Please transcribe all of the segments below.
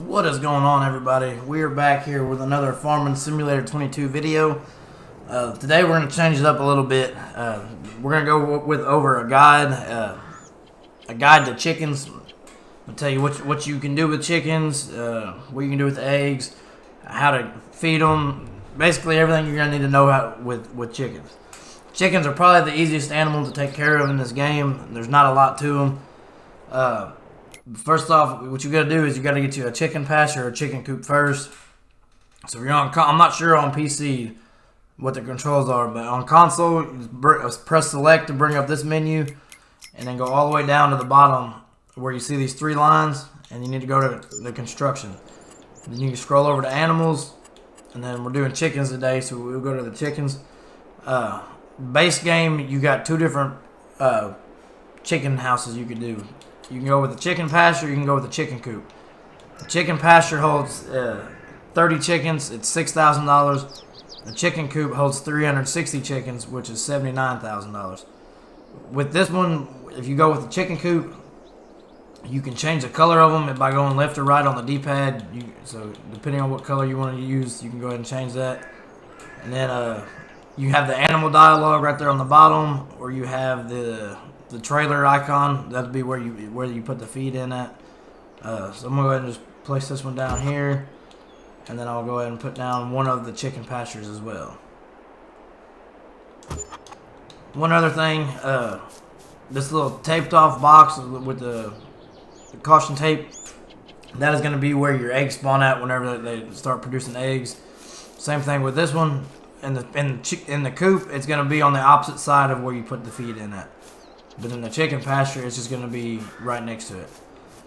What is going on, everybody? We are back here with another Farming Simulator 22 video. Today we're going to change it up a little bit. We're going to go with over a guide to chickens. I'll tell you what you can do with chickens, what you can do with eggs, how to feed them, basically everything you're going to need to know with chickens. Chickens are probably the easiest animal to take care of in this game. There's not a lot to them. First off, what you got to do is you got to get you a chicken pasture or a chicken coop first. So if you're on, I'm not sure on PC what the controls are, but on console, press select to bring up this menu, and then go all the way down to the bottom where you see these three lines, and you need to go to the construction. Then you can scroll over to animals, and then we're doing chickens today, so we'll go to the chickens. Base game, you got two different chicken houses you can do. You can go with the chicken pasture, you can go with the chicken coop. The chicken pasture holds 30 chickens, it's $6,000. The chicken coop holds 360 chickens, which is $79,000. With this one, if you go with the chicken coop, you can change the color of them by going left or right on the D-pad. So depending on what color you want to use, you can go ahead and change that. And then you have the animal dialogue right there on the bottom, or you have the trailer icon. That'd be where you put the feed in at. So I'm gonna go ahead and just place this one down here, and then I'll go ahead and put down one of the chicken pastures as well. One other thing, this little taped off box with the caution tape, that is going to be where your eggs spawn at whenever they start producing eggs. Same thing with this one. In the coop, it's going to be on the opposite side of where you put the feed in at. But in the chicken pasture, it's just going to be right next to it.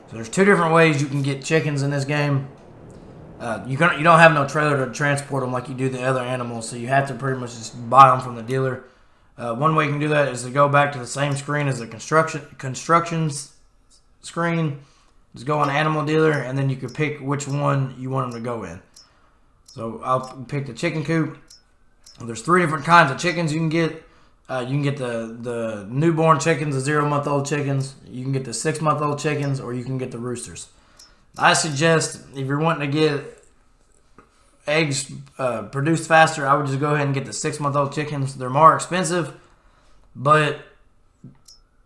So there's two different ways you can get chickens in this game. You don't have no trailer to transport them like you do the other animals, so you have to pretty much just buy them from the dealer. One way you can do that is to go back to the same screen as the constructions screen. Just go on Animal Dealer, and then you can pick which one you want them to go in. So I'll pick the chicken coop. There's three different kinds of chickens you can get. You can get the newborn chickens, the 0-month-old chickens. You can get the 6-month-old chickens, or you can get the roosters. I suggest if you're wanting to get eggs produced faster, I would just go ahead and get the 6-month-old chickens. They're more expensive, but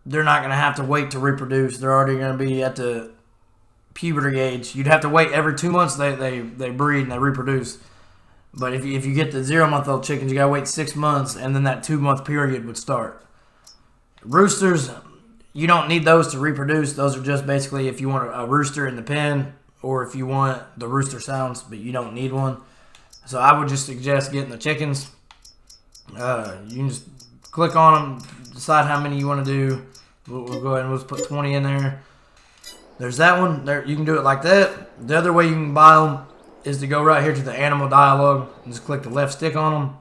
they're not going to have to wait to reproduce. They're already going to be at the puberty age. You'd have to wait every 2 months they breed and they reproduce. But if you get the 0-month-old chickens, you got to wait 6 months, and then that 2-month period would start. Roosters, you don't need those to reproduce. Those are just basically if you want a rooster in the pen, or if you want the rooster sounds, but you don't need one. So I would just suggest getting the chickens. You can just click on them, decide how many you want to do. We'll go ahead and let's put 20 in there. There's that one. There, you can do it like that. The other way you can buy them is to go right here to the animal dialogue and just click the left stick on them,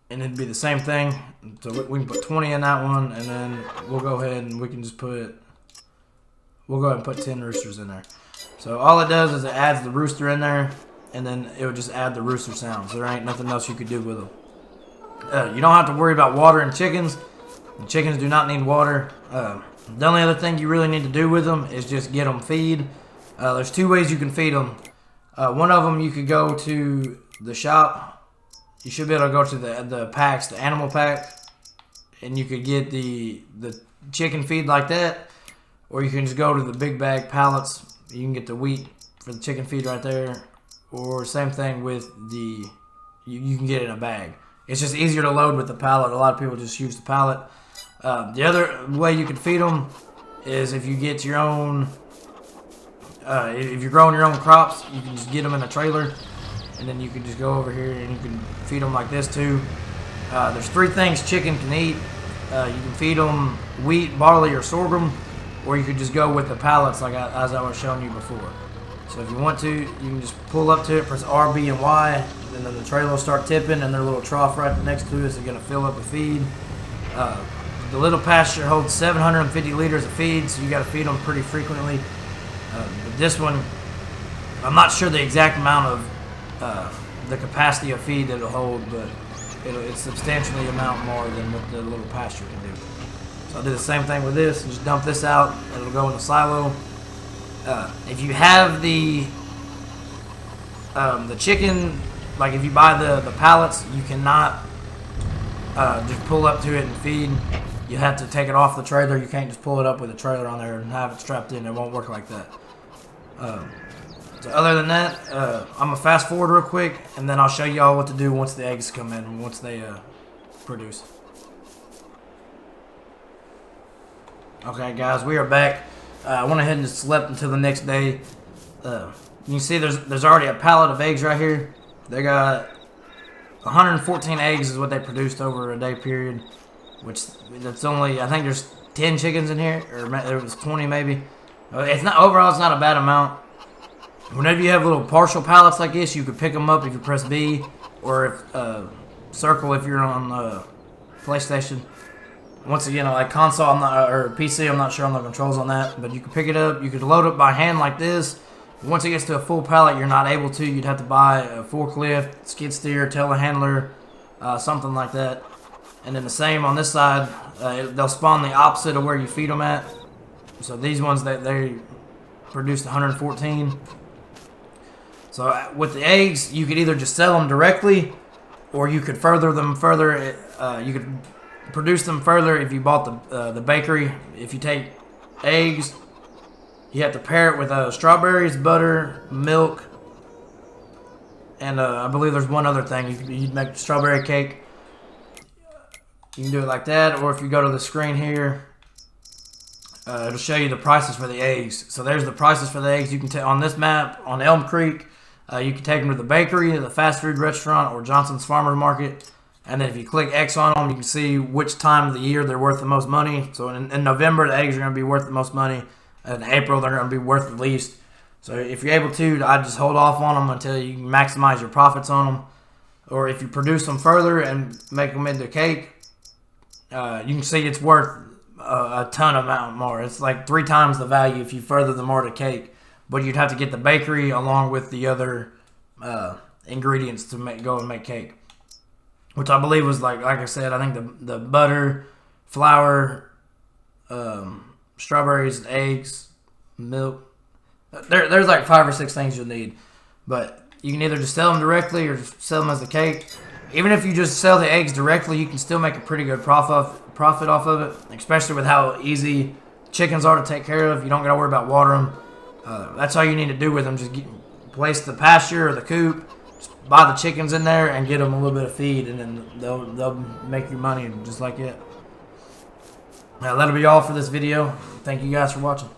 and it'd be the same thing. So we can put 20 in that one, and then we'll go ahead and we can just we'll go ahead and put 10 roosters in there. So all it does is it adds the rooster in there, and then it would just add the rooster sounds. There ain't nothing else you could do with them. You don't have to worry about watering chickens. The chickens do not need water. The only other thing you really need to do with them is just get them feed. There's two ways you can feed them. One of them, you could go to the shop. You should be able to go to the packs, the animal pack, and you could get the chicken feed like that. Or you can just go to the big bag pallets. You can get the wheat for the chicken feed right there. Or same thing with you can get it in a bag. It's just easier to load with the pallet. A lot of people just use the pallet. The other way you can feed them is if you get your own... if you're growing your own crops, you can just get them in a trailer, and then you can just go over here and you can feed them like this too. There's three things chicken can eat. You can feed them wheat, barley, or sorghum, or you could just go with the pallets as I was showing you before. So if you want to, you can just pull up to it, press R, B, and Y, and then the trailer will start tipping, and their little trough right next to it is going to fill up with feed. The little pasture holds 750 liters of feed, so you got to feed them pretty frequently. But this one, I'm not sure the exact amount of the capacity of feed that it'll hold, but it's substantially amount more than what the little pasture can do. So I'll do the same thing with this. Just dump this out. It'll go in the silo. If you have the chicken, like if you buy the pallets, you cannot just pull up to it and feed. You have to take it off the trailer. You can't just pull it up with a trailer on there and have it strapped in. It won't work like that. So other than that, I'm gonna fast forward real quick, and then I'll show y'all what to do once the eggs come in, once they produce. Okay, guys, we are back. I went ahead and just slept until the next day. You can see there's already a pallet of eggs right here. They got 114 eggs is what they produced over a day period, which that's only, I think there's 10 chickens in here, or there was 20 maybe. It's not, overall it's not a bad amount. Whenever you have little partial pallets like this, you could pick them up if you press B, or if circle if you're on PlayStation. Once again, like console, or PC, I'm not sure on the controls on that, but you can pick it up. You could load it by hand like this. Once it gets to a full pallet, you're not able to. You'd have to buy a forklift, skid steer, telehandler, something like that. And then the same on this side, they'll spawn the opposite of where you feed them at. So these ones, they produced 114. So with the eggs, you could either just sell them directly, or you could further them further. You could produce them further if you bought the bakery. If you take eggs, you have to pair it with strawberries, butter, milk, and I believe there's one other thing. You'd make strawberry cake. You can do it like that, or if you go to the screen here, it'll show you the prices for the eggs. So there's the prices for the eggs. You can take on this map on Elm Creek. You can take them to the bakery, the fast food restaurant, or Johnson's Farmers Market. And then if you click X on them, you can see which time of the year they're worth the most money. So in November, the eggs are going to be worth the most money. In April, they're going to be worth the least. So if you're able to, I'd just hold off on them until you maximize your profits on them. Or if you produce them further and make them into cake, you can see it's worth a ton amount more. It's like 3 times the value if you further them more to cake. But you'd have to get the bakery along with the other ingredients to go and make cake. Which I believe was like I said, I think the butter, flour, strawberries, eggs, milk. There's like 5 or 6 things you'll need. But you can either just sell them directly or just sell them as a cake. Even if you just sell the eggs directly, you can still make a pretty good profit off of it. Especially with how easy chickens are to take care of. You don't got to worry about watering them. That's all you need to do with them. Just place the pasture or the coop. Buy the chickens in there and get them a little bit of feed, and then they'll make you money just like it. Now that'll be all for this video. Thank you guys for watching.